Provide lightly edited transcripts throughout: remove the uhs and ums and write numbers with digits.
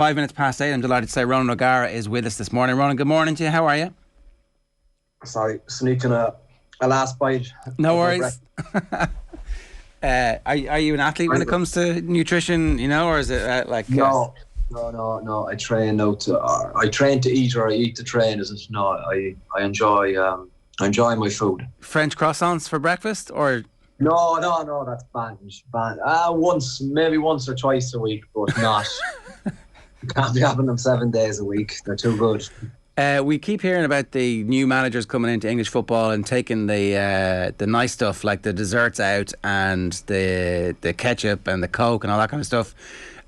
5 minutes past 8. I'm delighted to say Ronan O'Gara is with us this morning. Ronan, good morning to you. How are you? Sorry, sneaking a last bite. No worries. Are you an athlete when it comes to nutrition, or is it No. I train I train to eat, or I eat to train. I enjoy my food. French croissants for breakfast, or? No, that's banned. Maybe once or twice a week, but not. Can't be having them 7 days a week. They're too good. We keep hearing about the new managers coming into English football and taking the nice stuff, like the desserts out and the ketchup and the Coke and all that kind of stuff.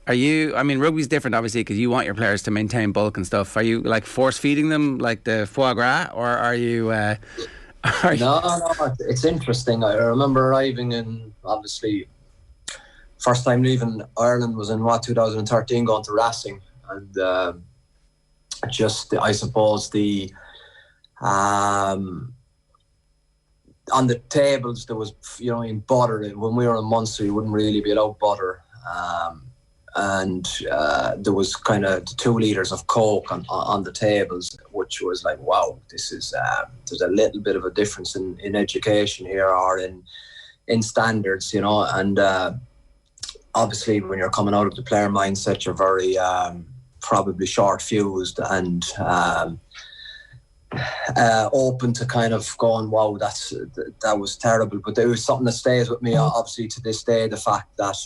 Rugby's different, obviously, because you want your players to maintain bulk and stuff. Are you force feeding them like the foie gras, or are you? No, it's interesting. I remember arriving in, obviously, first time leaving Ireland was in 2013, going to Racing, and I suppose on the tables there was in butter. When we were in Munster, you wouldn't really be allowed butter, and there was kind of 2 litres of Coke on the tables, which was like, wow, this is there's a little bit of a difference in education here, or in standards, and obviously when you're coming out of the player mindset, you're very probably short-fused and open to kind of going, wow, that was terrible. But there was something that stays with me, obviously, to this day, the fact that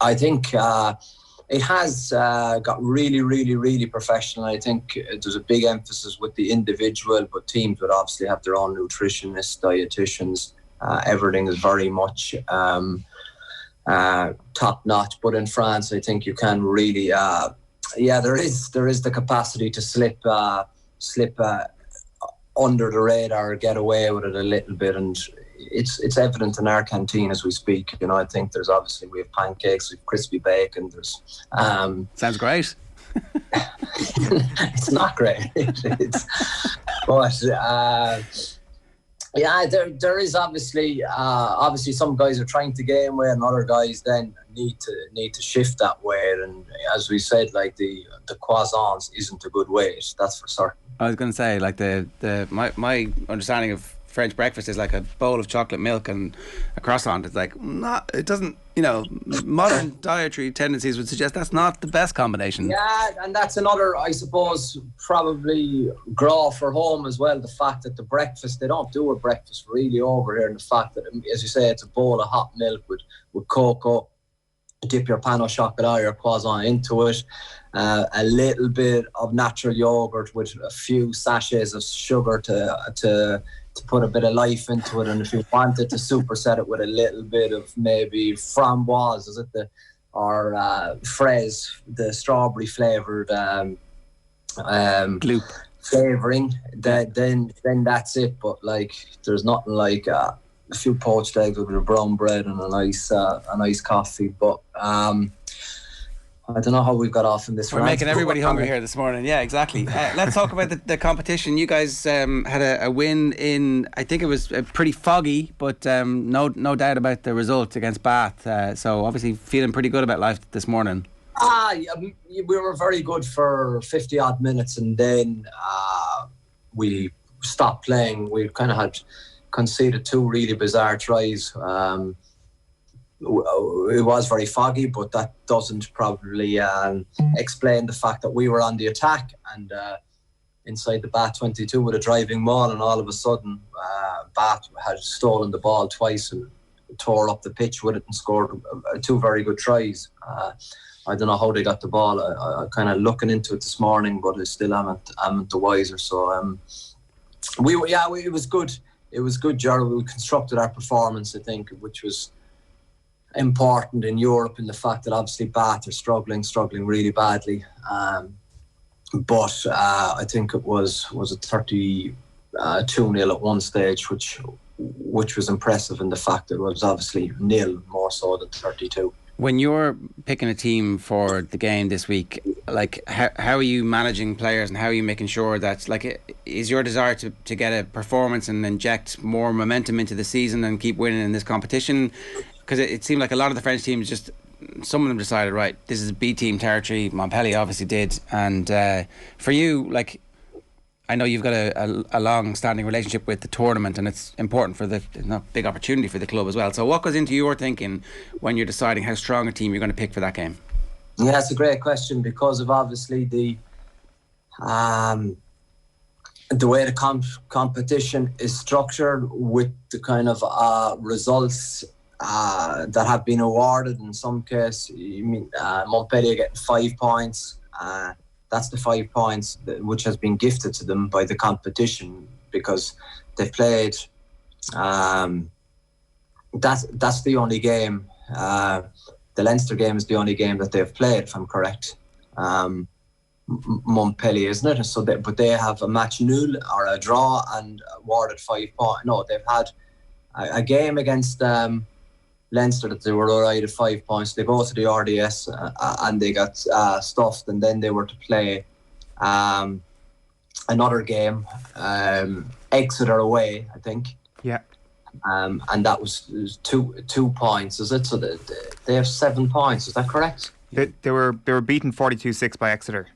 I think it has got really, really, really professional. I think there's a big emphasis with the individual, but teams would obviously have their own nutritionists, dietitians. Everything is very much top notch. But in France, I think you can really, there is the capacity to slip under the radar, get away with it a little bit, and it's evident in our canteen as we speak. I think we have pancakes, we have crispy bacon. There's sounds great. It's not great. There is obviously some guys are trying to gain weight, and other guys then need to shift that weight. And as we said, like the croissants isn't a good weight, that's for certain. I was going to say, like my understanding of French breakfast is like a bowl of chocolate milk and a croissant. It's like it doesn't, modern dietary tendencies would suggest that's not the best combination. Yeah, and that's another, I suppose, probably draw for home as well. The fact that they don't do a breakfast really over here, and the fact that, as you say, it's a bowl of hot milk with cocoa. Dip your pan of chocolate or your croissant into it. A little bit of natural yogurt with a few sachets of sugar to put a bit of life into it, and if you wanted to superset it with a little bit of maybe framboise, fraise, the strawberry flavoured gloop flavouring, then that's it. But there's nothing like a few poached eggs with a brown bread and a nice coffee. But I don't know how we've got off in this. We're making everybody hungry here this morning. Yeah, exactly. Let's talk about the competition. You guys had a win in, I think it was pretty foggy, but no doubt about the result against Bath. So obviously feeling pretty good about life this morning. We were very good for 50 odd minutes, and then we stopped playing. We kind of had conceded 2 really bizarre tries. It was very foggy, but that doesn't probably explain the fact that we were on the attack and inside the Bath 22 with a driving ball, and all of a sudden Bath had stolen the ball twice and tore up the pitch with it and scored 2 very good tries. I don't know how they got the ball. I kind of looking into it this morning, but I still haven't the wiser. So it was good. It was good, Gerald. We constructed our performance, I think, which was important in Europe, in the fact that obviously Bath are struggling really badly. But I think it was a 32-0 at one stage, which was impressive in the fact that it was obviously nil more so than 32. When you're picking a team for the game this week, how are you managing players, and how are you making sure that, is your desire to get a performance and inject more momentum into the season and keep winning in this competition? Because it seemed like a lot of the French teams just some of them decided, right, this is B team territory. Montpellier obviously did, and for you, like, I know you've got a long-standing relationship with the tournament, and it's important for big opportunity for the club as well. So what goes into your thinking when you're deciding how strong a team you're going to pick for that game? Yeah, that's a great question, because of obviously the way the competition is structured, with the kind of results that have been awarded. In some case, you mean Montpellier getting 5 points. That's the 5 points which has been gifted to them by the competition, because they've played. That's the only game. The Leinster game is the only game that they've played, if I'm correct. Montpellier, isn't it? So, but they have a match nul or a draw and awarded 5 points. No, they've had a game against Leinster that they were alright at 5 points. They go to the RDS and they got stuffed, and then they were to play another game, Exeter away, I think. Yeah. And that was 2 points, is it? So they have 7 points. Is that correct? They were beaten 42-6 by Exeter.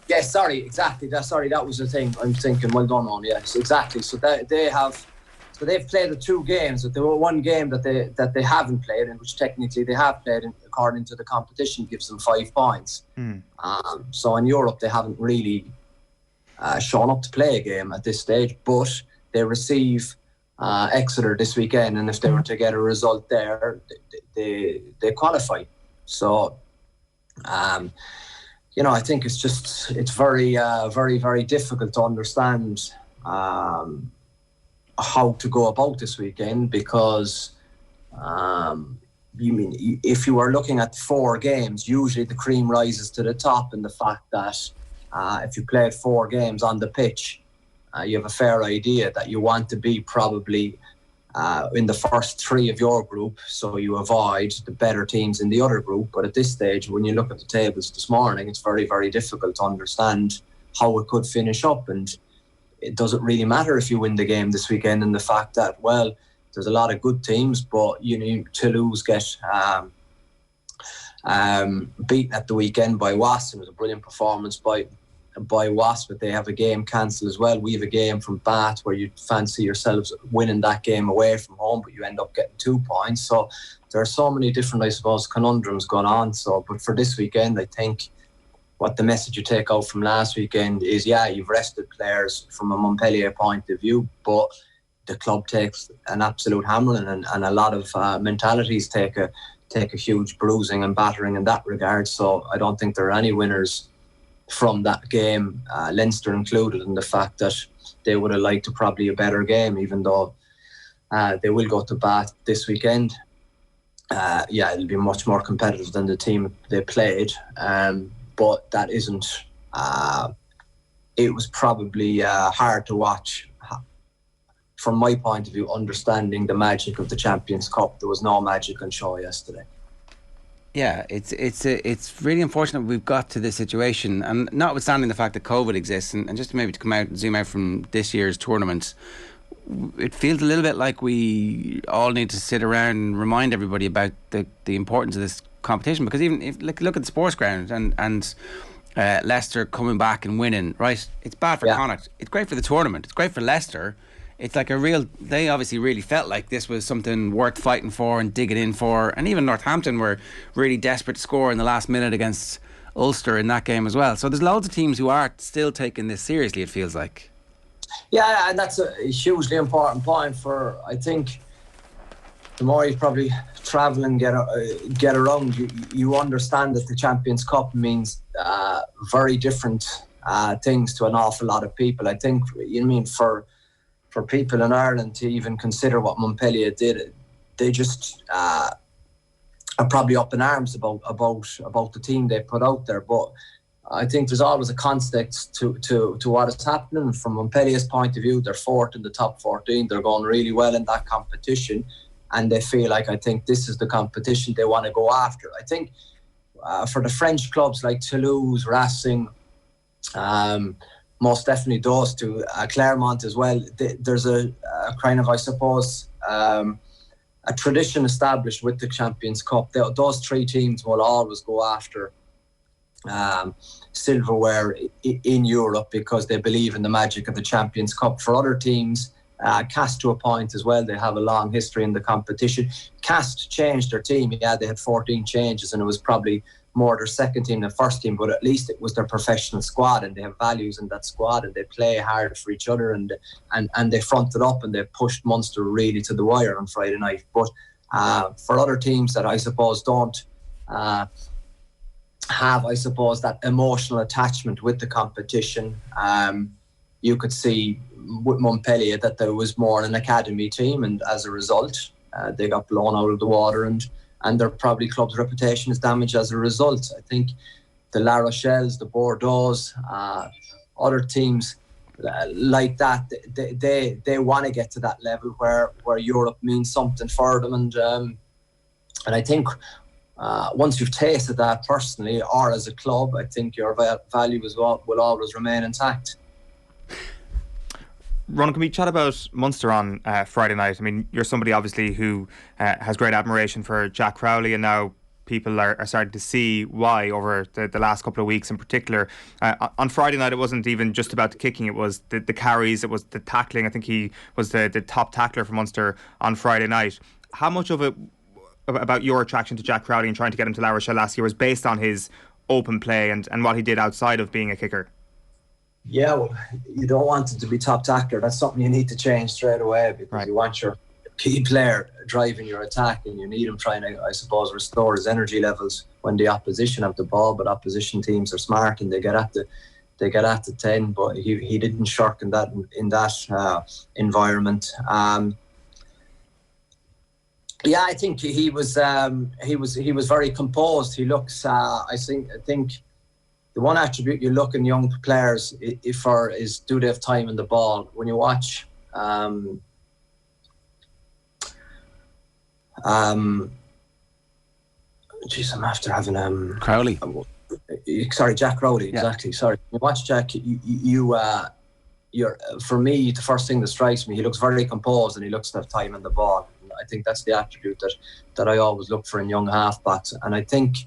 Yes, sorry, exactly. That was the thing. I'm thinking. Well done on. Yes, exactly. So they've played the 2 games, but there were one game that they haven't played, and which technically they have played, and according to the competition gives them 5 points. So in Europe they haven't really shown up to play a game at this stage, but they receive Exeter this weekend, and if they were to get a result there, they qualify. So I think it's very very, very difficult to understand how to go about this weekend, because if you are looking at 4 games, usually the cream rises to the top, in the fact that if you played 4 games on the pitch, you have a fair idea that you want to be probably in the first 3 of your group, so you avoid the better teams in the other group. But at this stage, when you look at the tables this morning, it's very, very difficult to understand how it could finish up, and it doesn't really matter if you win the game this weekend, in the fact that, well, there's a lot of good teams, but Toulouse get beaten at the weekend by Wasp. It was a brilliant performance by Wasp, but they have a game cancelled as well. We have a game from Bath where you fancy yourselves winning that game away from home, but you end up getting 2 points. So there are so many different, I suppose, conundrums going on. So, but for this weekend, I think what the message you take out from last weekend is, you've rested players from a Montpellier point of view, but the club takes an absolute hammering, and a lot of mentalities take a huge bruising and battering in that regard. So I don't think there are any winners from that game, Leinster included, in the fact that they would have liked probably a better game, even though they will go to Bath this weekend. It'll be much more competitive than the team they played. But that isn't. It was probably hard to watch, from my point of view, understanding the magic of the Champions Cup. There was no magic on show yesterday. Yeah, it's really unfortunate we've got to this situation, and notwithstanding the fact that COVID exists, and just maybe to come out and zoom out from this year's tournament, it feels a little bit like we all need to sit around and remind everybody about the importance of this competition, because even if look at the sports ground and Leicester coming back and winning, right? It's bad for Connacht. It's great for the tournament. It's great for Leicester. It's like they obviously really felt like this was something worth fighting for and digging in for. And even Northampton were really desperate to score in the last minute against Ulster in that game as well. So there's loads of teams who are still taking this seriously, it feels like. Yeah, and that's a hugely important point for, I think, the more you probably travel and get around, you understand that the Champions Cup means very different things to an awful lot of people. I think, for people in Ireland to even consider what Montpellier did, they just are probably up in arms about the team they put out there. But I think there's always a context to what is happening. From Montpellier's point of view, they're 4th in the top 14. They're going really well in that competition, and they feel like, I think this is the competition they want to go after. I think for the French clubs like Toulouse, Racing, most definitely those two, Clermont as well, there's a kind of, I suppose, a tradition established with the Champions Cup. Those 3 teams will always go after silverware in Europe because they believe in the magic of the Champions Cup. For other teams, Cast to a point as well, they have a long history in the competition. Cast changed their team. Yeah, they had 14 changes, and it was probably more their second team than first team, but at least it was their professional squad, and they have values in that squad, and they play hard for each other, and they fronted up and they pushed Munster really to the wire on Friday night. But for other teams that I suppose don't have, I suppose, that emotional attachment with the competition, you could see with Montpellier that there was more an academy team, and as a result they got blown out of the water, and their probably club's reputation is damaged as a result. I think the La Rochelles, the Bordeaux, other teams like that, they want to get to that level where Europe means something for them, and I think once you've tasted that personally or as a club, I think your values will always remain intact. Ronan, can we chat about Munster on Friday night? I mean, you're somebody obviously who has great admiration for Jack Crowley, and now people are starting to see why over the last couple of weeks in particular. On Friday night, it wasn't even just about the kicking, it was the carries, it was the tackling. I think he was the top tackler for Munster on Friday night. How much of it, about your attraction to Jack Crowley and trying to get him to La Rochelle last year, was based on his open play and what he did outside of being a kicker? Yeah, well, you don't want it to be top tackler. That's something you need to change straight away, because you want your key player driving your attack, and you need him trying to, I suppose, restore his energy levels when the opposition have the ball. But opposition teams are smart and they get at the 10. But he didn't shirk in that environment. Yeah, I think he was very composed. He looks. I think. The one attribute you look in young players is do they have time in the ball? When you watch I'm after having Crowley. Sorry, Jack Crowley, yeah. Exactly. Sorry. You watch Jack, you're for me, the first thing that strikes me, he looks very composed and he looks to have time in the ball. And I think that's the attribute that I always look for in young halfbacks. And I think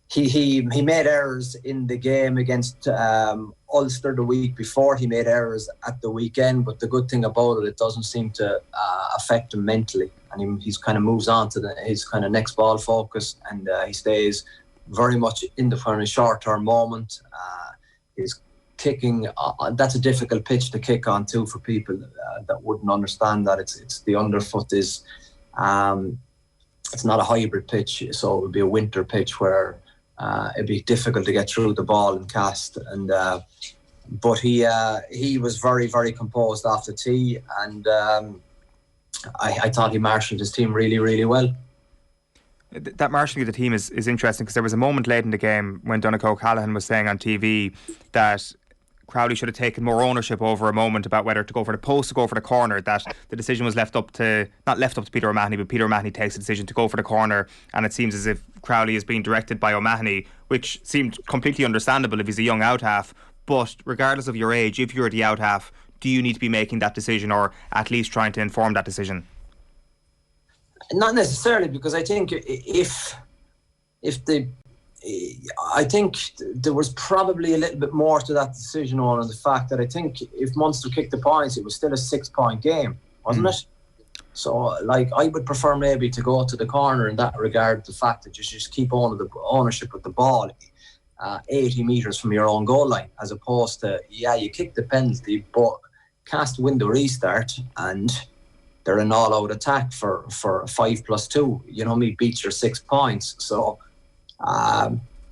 He made errors in the game against Ulster the week before. He made errors at the weekend, but the good thing about it doesn't seem to affect him mentally, and he's kind of moves on to his kind of next ball focus, and he stays very much in the kind of short-term moment. His kicking, that's a difficult pitch to kick on too for people that wouldn't understand that. It's the underfoot is it's not a hybrid pitch, so it would be a winter pitch where it'd be difficult to get through the ball and cast, and but he was very, very composed after tee, and I thought he marshalled his team really, really well. That marshalling of the team is interesting, because there was a moment late in the game when Donegal O'Callaghan was saying on TV that Crowley should have taken more ownership over a moment about whether to go for the post or go for the corner, that the decision was not left up to Peter O'Mahony, but Peter O'Mahony takes the decision to go for the corner, and it seems as if Crowley is being directed by O'Mahony, which seemed completely understandable if he's a young out-half. But regardless of your age, if you're the out-half, do you need to be making that decision, or at least trying to inform that decision? Not necessarily, because I think I think there was probably a little bit more to that decision on the fact that I think if Munster kicked the points, it was still a 6-point game, wasn't it? So, like, I would prefer maybe to go to the corner in that regard, the fact that you just keep ownership of the ball 80 metres from your own goal line, as opposed to, you kick the penalty, but Cast win the restart and they're an all-out attack for 5+2. You know me, beats your 6 points. So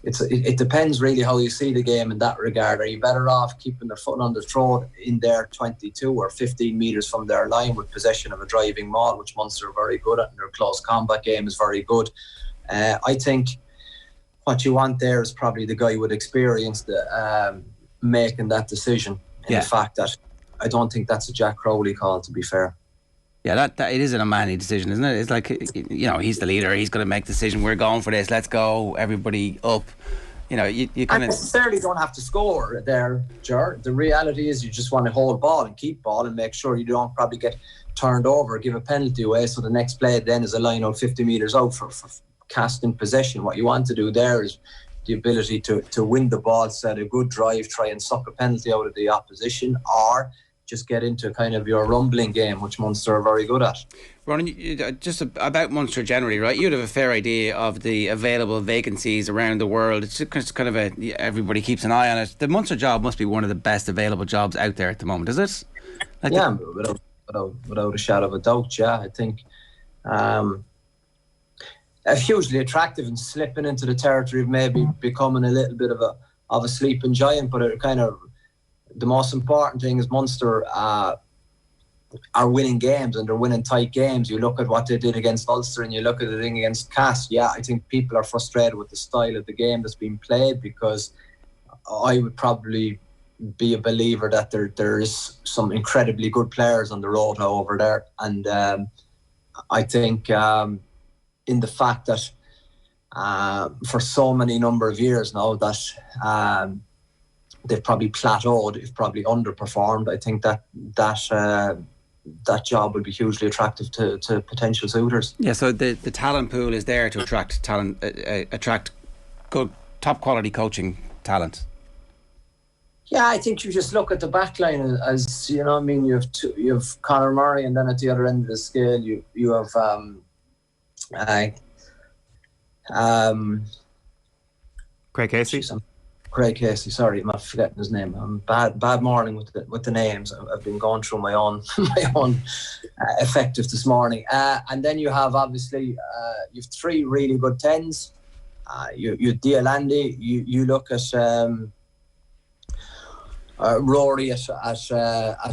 it depends really how you see the game in that regard. Are you better off keeping their foot on the throat in their 22 or 15 metres from their line with possession of a driving maul, which Munster are very good at, and their close combat game is very good. I think what you want there is probably the guy with experience making that decision. In the fact that I don't think that's a Jack Crowley call, to be fair. Yeah, that it is an O'Mahony decision, isn't it? It's like, he's the leader. He's going to make the decision. We're going for this. Let's go. Everybody up. You kind of necessarily don't have to score there, Ger. The reality is you just want to hold ball and keep ball and make sure you don't probably get turned over, give a penalty away, so the next play then is a line out 50 metres out for casting possession. What you want to do there is the ability to win the ball, set a good drive, try and suck a penalty out of the opposition, or just get into kind of your rumbling game, which Munster are very good at. Ronan, just about Munster generally, right? You'd have a fair idea of the available vacancies around the world. It's just kind of everybody keeps an eye on it. The Munster job must be one of the best available jobs out there at the moment, is it? Without a shadow of a doubt, yeah. I think hugely attractive and slipping into the territory of maybe becoming a little bit of a sleeping giant, but it kind of, the most important thing is Munster are winning games, and they're winning tight games. You look at what they did against Ulster and you look at the thing against Cass. Yeah, I think people are frustrated with the style of the game that's being played, because I would probably be a believer that there is some incredibly good players on the road over there, and I think in the fact that for so many number of years now that they've probably plateaued, they've probably underperformed. I think that job would be hugely attractive to potential suitors. Yeah, so the talent pool is there to attract talent, attract good top quality coaching talent. Yeah, I think you just look at the back line as you know. I mean, you have Conor Murray, and then at the other end of the scale, you have Craig Casey. Craig Casey. Sorry, I'm not forgetting his name. I'm bad morning with the names. I've been going through my own effective this morning. And then you have obviously you've three really good tens. You Dialandi. You look at Rory at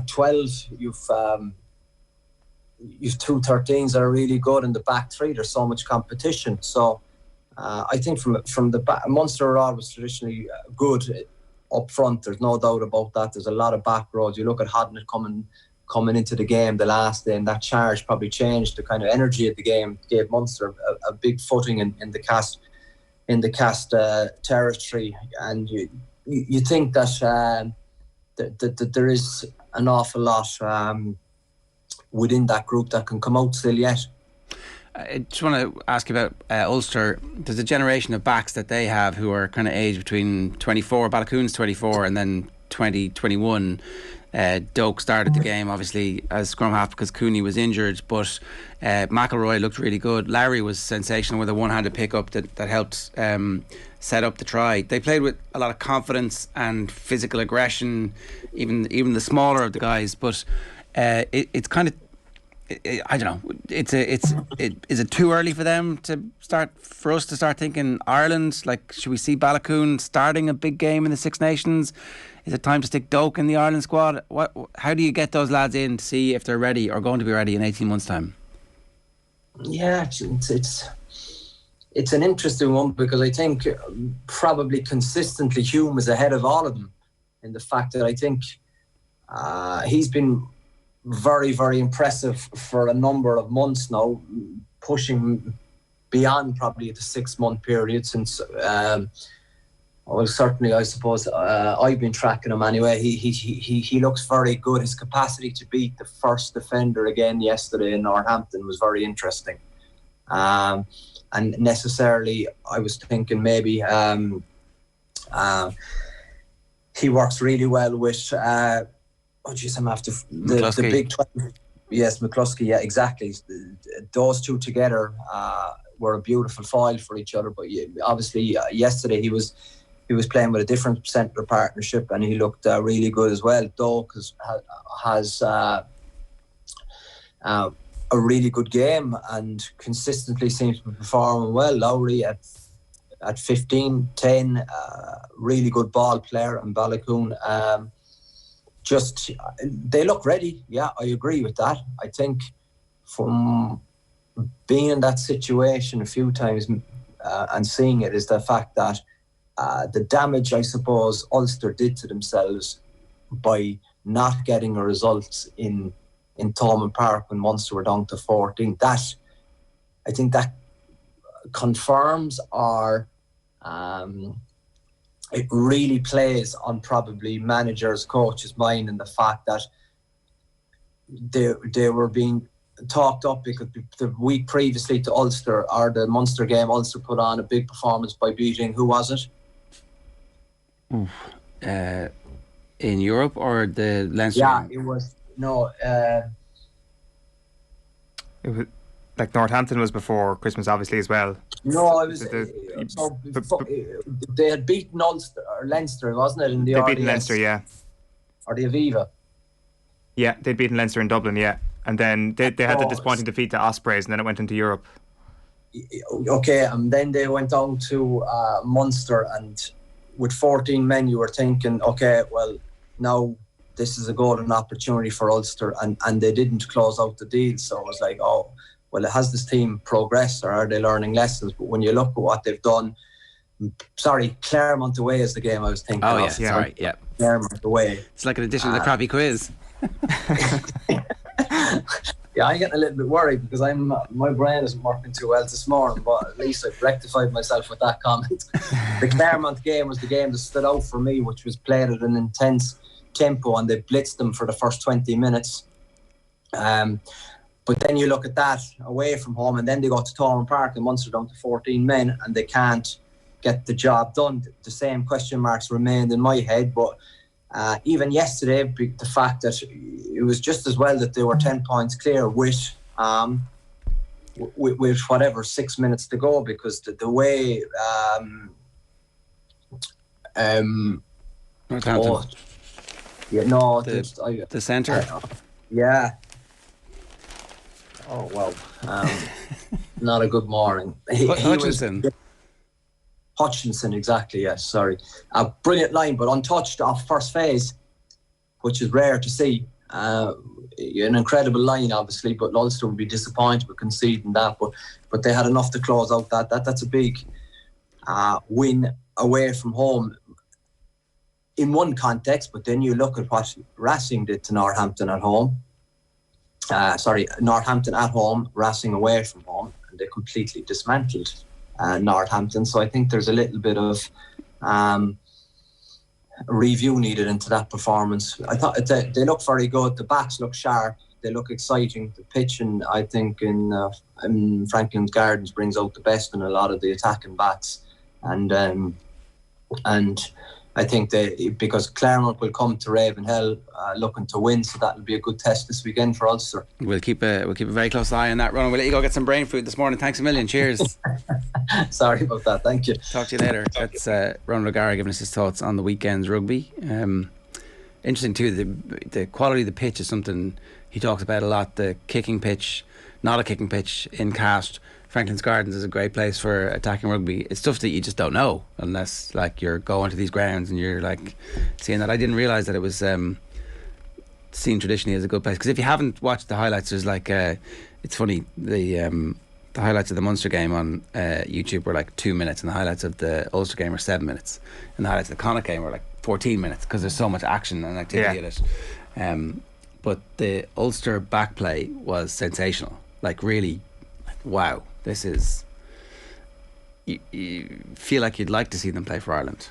12. You've two 13s that are really good in the back three. There's so much competition. So I think from the back, Munster are always traditionally good up front. There's no doubt about that. There's a lot of back rows. You look at Hodnett coming into the game the last day, and that charge probably changed the kind of energy of the game. Gave Munster a big footing in the cast territory, and you think that there is an awful lot within that group that can come out still yet. I just want to ask you about Ulster. There's a generation of backs that they have who are kind of aged between 24, Balakoon's 24, and then 21. Doak started the game obviously as scrum half because Cooney was injured, but McElroy looked really good. Lowry was sensational with a one-handed pickup that helped set up the try. They played with a lot of confidence and physical aggression, even the smaller of the guys, but it's kind of, I don't know. Is it too early for them for us to start thinking Ireland? Like, should we see Balakoon starting a big game in the Six Nations? Is it time to stick Doak in the Ireland squad? How do you get those lads in to see if they're ready or going to be ready in 18 months' time? Yeah, it's an interesting one, because I think probably consistently Hume is ahead of all of them in the fact that I think he's been very, very impressive for a number of months now, pushing beyond probably the 6-month period since well, certainly I suppose I've been tracking him anyway. He looks very good. His capacity to beat the first defender again yesterday in Northampton was very interesting, and necessarily I was thinking maybe he works really well with I'm after the Big 12. Yes, McCluskey. Yeah, exactly. Those two together were a beautiful foil for each other. But obviously, yesterday he was playing with a different centre partnership, and he looked really good as well. Doak has a really good game and consistently seems to be performing well. Lowry at 15, 10, really good ball player, and Balakoon. Just they look ready. Yeah, I agree with that. I think from being in that situation a few times and seeing it is the fact that the damage I suppose Ulster did to themselves by not getting a result in Thomond Park when Munster were down to 14. That I think that confirms or it really plays on probably managers, coaches' mind, and the fact that they were being talked up because the week previously to Ulster, or the Munster game, Ulster put on a big performance by beating, who was it? In Europe or the Leinster? Yeah, game? it was no. It was like Northampton was before Christmas, obviously, as well. No, it was. They had beaten Ulster or Leinster, wasn't it? In the They'd RDS, beaten Leinster, yeah. Or the Aviva. Yeah, they'd beaten Leinster in Dublin, yeah. And then they had the disappointing defeat to Ospreys, and then it went into Europe. Okay, and then they went down to Munster, and with 14 men, you were thinking, okay, well, now this is a golden opportunity for Ulster, and they didn't close out the deal. So it was like, oh, well, has this team progressed, or are they learning lessons? But when you look at what they've done, sorry, Claremont away is the game I was thinking of. Oh, yeah, sorry, yeah. Claremont away. It's like an addition to the crappy quiz. Yeah, I'm getting a little bit worried because my brain isn't working too well this morning, but at least I've rectified myself with that comment. The Claremont game was the game that stood out for me, which was played at an intense tempo, and they blitzed them for the first 20 minutes. But then you look at that away from home, and then they got to Thomond Park and Munster down to 14 men, and they can't get the job done. The same question marks remained in my head, but even yesterday, the fact that it was just as well that they were 10 points clear with whatever 6 minutes to go, because the way the centre. Yeah. Oh wow. Not a good morning. Hutchinson, exactly, yes, sorry. A brilliant line, but untouched off first phase, which is rare to see. An incredible line, obviously, but Ulster would be disappointed with conceding that. But they had enough to close out that. That's a big win away from home in one context, but then you look at what Racing did to Northampton at home. Northampton at home, Racing away from home, and they completely dismantled Northampton. So I think there's a little bit of review needed into that performance. I thought they look very good. The backs look sharp. They look exciting. The pitching, I think, in Franklin's Gardens brings out the best in a lot of the attacking backs, and I think because Claremont will come to Ravenhill looking to win, so that'll be a good test this weekend for Ulster. We'll keep a very close eye on that. Ronan, we'll let you go get some brain food this morning. Thanks a million. Cheers. Sorry about that. Thank you. Talk to you later. That's Ronan O'Gara giving us his thoughts on the weekend's rugby. Interesting too. The quality of the pitch is something he talks about a lot. The kicking pitch, not a kicking pitch in Cast. Franklin's Gardens is a great place for attacking rugby. It's stuff that you just don't know unless like you're going to these grounds and you're like seeing that. I didn't realise that it was seen traditionally as a good place, because if you haven't watched the highlights, there's like it's funny, the highlights of the Munster game on YouTube were like 2 minutes, and the highlights of the Ulster game were 7 minutes, and the highlights of the Connacht game were like 14 minutes because there's so much action and activity in it. But the Ulster back play was sensational, like really, wow. This is, you feel like you'd like to see them play for Ireland.